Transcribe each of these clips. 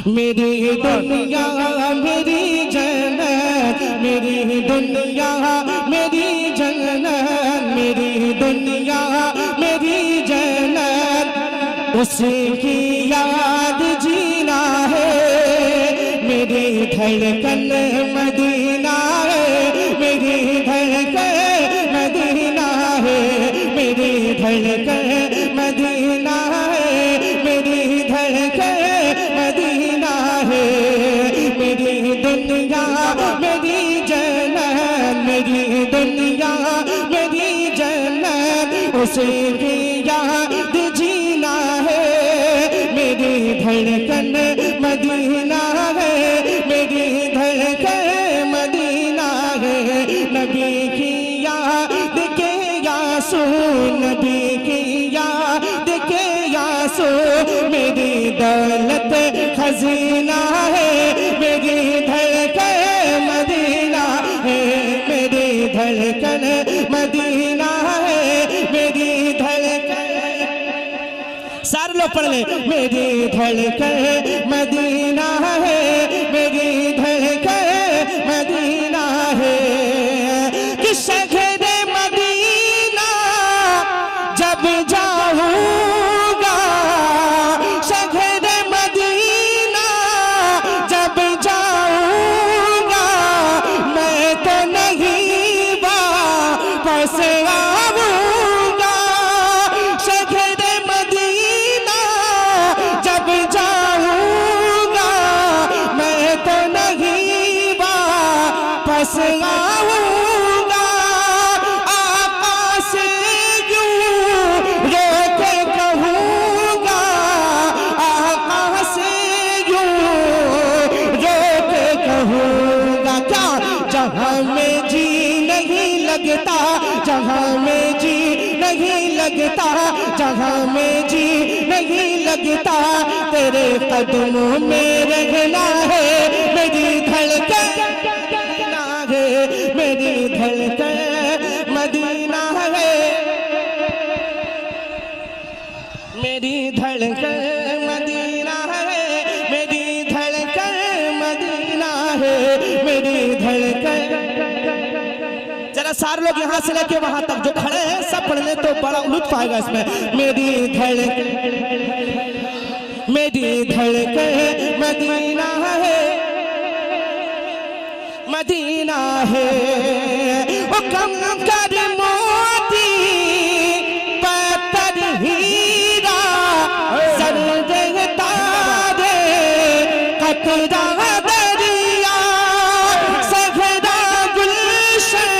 मेरी दुनिया मेरी जन्नत, मेरी दुनिया मेरी जन्नत, मेरी दुनिया मेरी जन्नत, उसकी याद जीना है। मेरी धड़कन मदीना है, मेरी धड़कन मदीना है, मेरी धड़कन मदीना है, मेरी धड़कन मदीना है। मेरी दुनिया मेरी जन्नत, मेरी दुनिया मेरी जन्नत, उसकी याद जीना है। मेरी धड़कन मदीना है, मेरी धड़कन मदीना है। नबी की याद के यासू, नबी की याद के यासू, मेरी दौलत खजीना है। मेरी धड़कन मदीना है, मेरी धड़कन मदीना है, मेरी धड़कन। सारे लोग पढ़ ले। मेरी धड़कन मदीना है, मेरी धड़कन मदीना है। कि शहर मदीना जब जाऊंगा, शहर मदीना जब जाऊंगा, मैं तो नहीं वापस आऊंगा। शहर मदीना जब जाऊंगा, मैं तो नहीं वापस आऊंगा। आका से यूं रोके कहूंगा, आका से यूं रोके कहूंगा। क्या जहां में जी नहीं लगता, जहां में जी नहीं लगता, जहां में जी नहीं लगता, तेरे कदमों में रहना है। मेरी धड़कन मदीना है, मेरी धड़कन मदीना है, मेरी धड़कन मदीना है, मेरी धड़कन मदीना है, मेरी धड़कन। जरा सारे लोग यहाँ से लेके वहां तक जो खड़े हैं सब पढ़ ले तो बड़ा लुत्फ आएगा इसमें। मेरी धड़कन, मेरी धड़कन मदीना है, मदीना है। ओ कम कर मोती पत्थर हीरा, सर्द तारे कतरा दरिया, सहरा गुलशन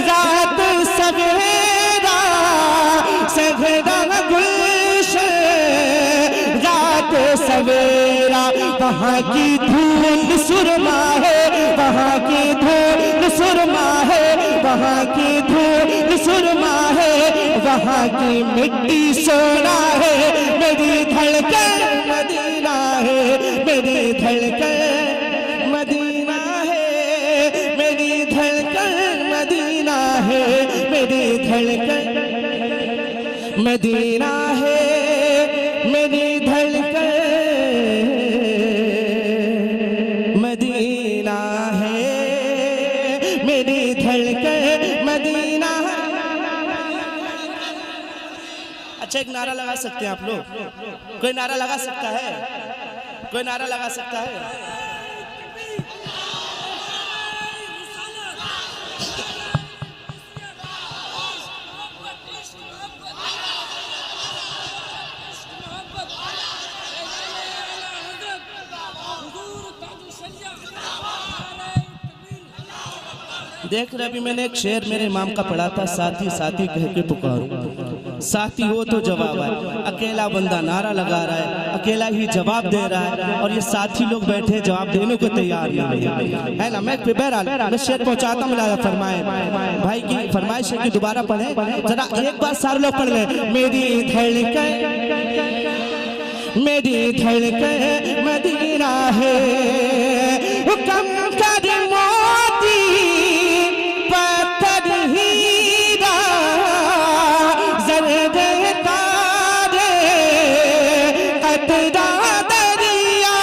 रात सवेरा, सहरा गुलशन रात सवेरा। वहाँ की धूल सुरमा है, वहाँ की धूल सुरमा है, वहाँ की धूल सुरमा है, वहाँ की मिट्टी सोना है। मेरी धड़कन मदीना है, मेरी धड़कन मदीना है, मेरी धड़कन मदीना है, मेरी धड़कन मदीना है, मेरी धड़कन मदीना है, मेरी धड़कन मदीना है। अच्छा एक नारा लगा सकते हैं आप लोग? कोई नारा लगा सकता है? कोई नारा लगा सकता है? देख रहे अभी मैंने एक शेर मेरे इमाम का पढ़ा था, साथी साथी कह के पुकारो, साथी हो तो जवाब आए। अकेला बंदा नारा लगा रहा है, अकेला ही जवाब दे रहा है, और ये साथी लोग बैठे जवाब देने को तैयार नहीं है ना। मैं बहरहाल मैं शेर पहुंचाता हूँ, फरमाए भाई की फरमाइश है कि दोबारा पढ़े। जरा एक बार सारे लोग पढ़ ले। मेरी धड़कन, मेरी धड़कन मदीना है, हुक्म कर मोती पत्थर हीरा, जर्द तारे कतरा दरिया,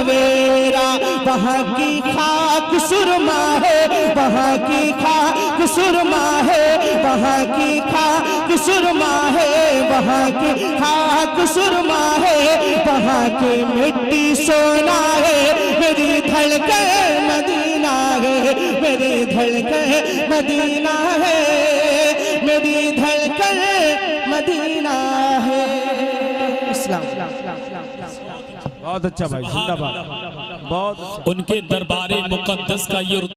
सवेरा, वहाँ की खाक सुरमा है, वहाँ की खाक सुरमा है, वहाँ की खाक सुरमा है, वहाँ की खाक सुरमा है, वहाँ की मिट्टी सोना है, मेरी धड़कन मदीना है, मेरी धड़कन मदीना है, मेरी धड़कन मदीना है। इस्लाम। बहुत अच्छा भाई, जिंदाबाद। बहुत उनके दरबारे मुकद्दस का ये